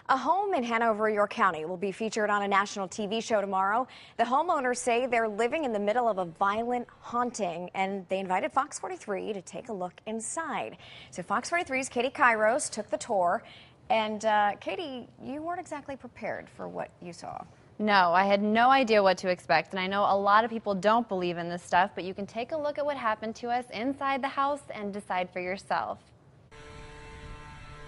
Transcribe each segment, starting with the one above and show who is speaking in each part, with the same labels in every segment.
Speaker 1: A home in Hanover, York County will be featured on a national TV show tomorrow. The homeowners say they're living in the middle of a violent haunting, and they invited Fox 43 to take a look inside. So Fox 43's Katie Kairos took the tour. And Katie, you weren't exactly prepared for what you saw.
Speaker 2: No, I had no idea what to expect, and I know a lot of people don't believe in this stuff, but you can take a look at what happened to us inside the house and decide for yourself.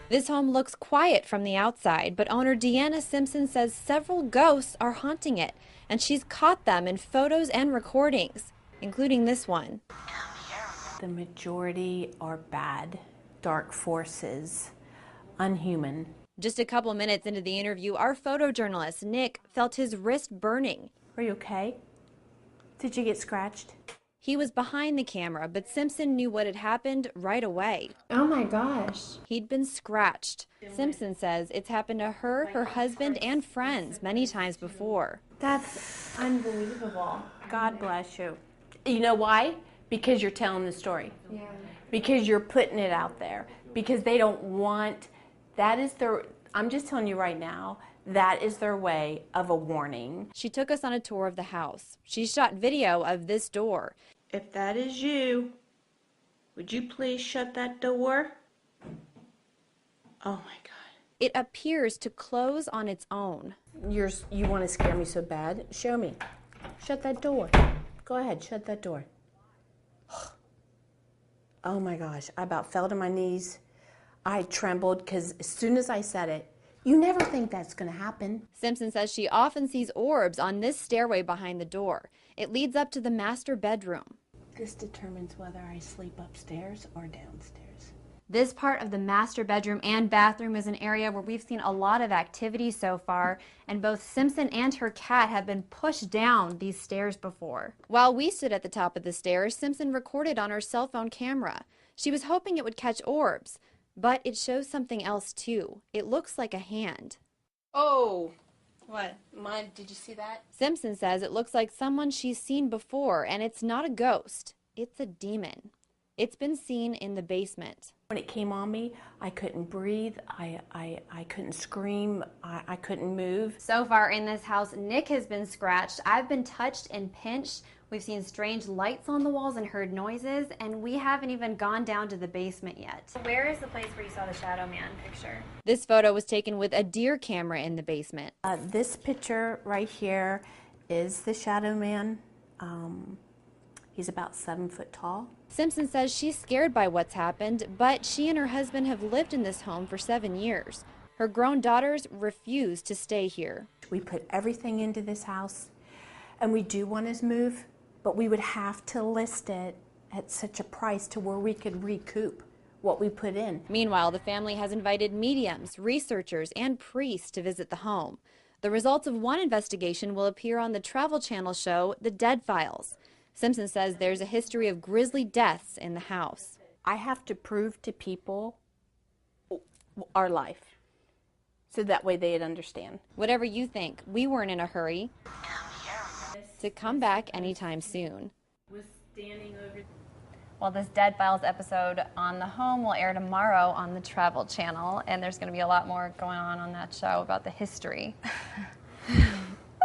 Speaker 3: This home looks quiet from the outside, but owner Deanna Simpson says several ghosts are haunting it, and she's caught them in photos and recordings, including this one.
Speaker 4: The majority are bad, dark forces, unhuman.
Speaker 3: Just a couple minutes into the interview, our photojournalist, Nick, felt his wrist burning.
Speaker 4: Are you okay? Did you get scratched?
Speaker 3: He was behind the camera, but Simpson knew what had happened right away.
Speaker 5: Oh my gosh.
Speaker 3: He'd been scratched. Simpson says it's happened to her, her husband, and friends many times before.
Speaker 4: That's unbelievable. God bless you. You know why? Because you're telling the story.
Speaker 5: Yeah.
Speaker 4: Because you're putting it out there. Because they don't want, that is their, I'm just telling you right now, that is their way of a warning.
Speaker 3: She took us on a tour of the house. She shot video of this door.
Speaker 4: If that is you, would you please shut that door? Oh my God.
Speaker 3: It appears to close on its own.
Speaker 4: You want to scare me so bad? Show me. Shut that door. Go ahead, shut that door. Oh my gosh, I about fell to my knees. I trembled because as soon as I said it, you never think that's going to happen.
Speaker 3: Simpson says she often sees orbs on this stairway behind the door. It leads up to the master bedroom.
Speaker 4: This determines whether I sleep upstairs or downstairs.
Speaker 2: This part of the master bedroom and bathroom is an area where we've seen a lot of activity so far, and both Simpson and her cat have been pushed down these stairs before.
Speaker 3: While we stood at the top of the stairs, Simpson recorded on her cell phone camera. She was hoping it would catch orbs, but it shows something else too. It looks like a hand.
Speaker 4: Oh, what? Did you see that?
Speaker 3: Simpson says it looks like someone she's seen before, and it's not a ghost. It's a demon. It's been seen in the basement.
Speaker 4: When it came on me, I couldn't breathe, I couldn't scream, I couldn't move.
Speaker 2: So far in this house, Nick has been scratched. I've been touched and pinched. We've seen strange lights on the walls and heard noises, and we haven't even gone down to the basement yet.
Speaker 5: Where is the place where you saw the Shadow Man picture?
Speaker 3: This photo was taken with a deer camera in the basement.
Speaker 4: This picture right here is the Shadow Man. He's about 7 foot tall.
Speaker 3: Simpson says she's scared by what's happened, but she and her husband have lived in this home for 7 years. Her grown daughters refuse to stay here.
Speaker 4: We put everything into this house, and we do want to move, but we would have to list it at such a price to where we could recoup what we put in.
Speaker 3: Meanwhile, the family has invited mediums, researchers, and priests to visit the home. The results of one investigation will appear on the Travel Channel show, The Dead Files. Simpson says there's a history of grisly deaths in the house.
Speaker 4: I have to prove to people our life, so that way they'd understand.
Speaker 3: Whatever you think, we weren't in a hurry to come back anytime soon.
Speaker 2: Well, this Dead Files episode on the home will air tomorrow on the Travel Channel, and there's going to be a lot more going on that show about the history.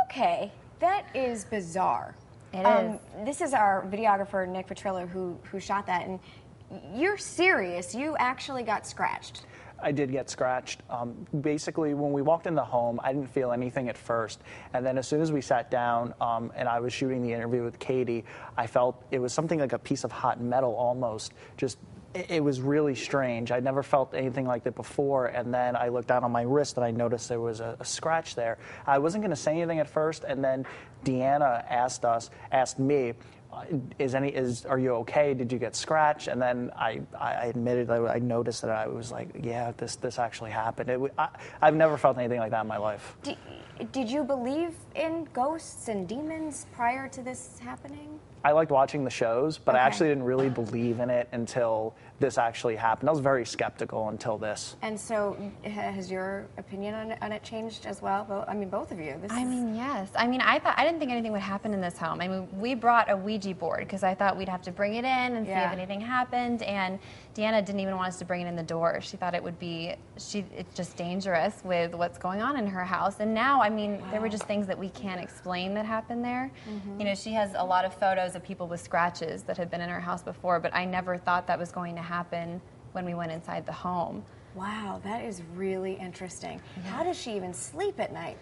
Speaker 1: Okay, that is bizarre.
Speaker 2: It is.
Speaker 1: This is our videographer, Nick Petrillo, who shot that, and you're serious. You actually got scratched.
Speaker 6: I did get scratched. Basically, when we walked in the home, I didn't feel anything at first. And then as soon as we sat down and I was shooting the interview with Katie, I felt it was something like a piece of hot metal almost. It was really strange. I'd never felt anything like that before. And then I looked down on my wrist and I noticed there was a scratch there. I wasn't going to say anything at first. And then Deanna asked me, are you okay? Did you get scratched? And then I admitted I noticed that I was like, yeah, this actually happened. I've never felt anything like that in my life.
Speaker 1: Did you believe in ghosts and demons prior to this happening?
Speaker 6: I liked watching the shows, but I
Speaker 1: Okay.
Speaker 6: actually didn't really believe in it until this actually happened. I was very skeptical until this.
Speaker 1: And so, has your opinion on it changed as well? I mean, both of you.
Speaker 2: I mean, yes. I mean, I didn't think anything would happen in this home. I mean, we brought a Ouija board because I thought we'd have to bring it in and see if anything happened. And Deanna didn't even want us to bring it in the door. She thought it would be, it's just dangerous with what's going on in her house. And now, I mean, there were just things that we can't explain that happened there. You know, she has a lot of photos of people with scratches that had been in her house before, but I never thought that was going to happen when we went inside the home.
Speaker 1: Wow, that is really interesting. How does she even sleep at night?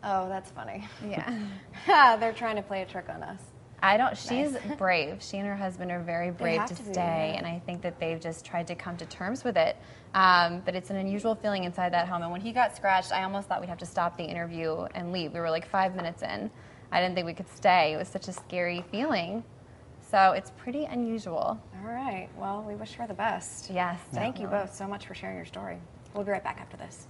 Speaker 1: Oh, that's funny.
Speaker 2: Yeah.
Speaker 1: They're trying to play a trick on us.
Speaker 2: She's brave. She and her husband are very brave to stay, and I think that they've just tried to come to terms with it. But it's an unusual feeling inside that home, and when he got scratched, I almost thought we'd have to stop the interview and leave. We were like 5 minutes in. I didn't think we could stay. It was such a scary feeling. So it's pretty unusual.
Speaker 1: All right. Well, we wish her the best.
Speaker 2: Yes.
Speaker 1: Thank you both so much for sharing your story. We'll be right back after this.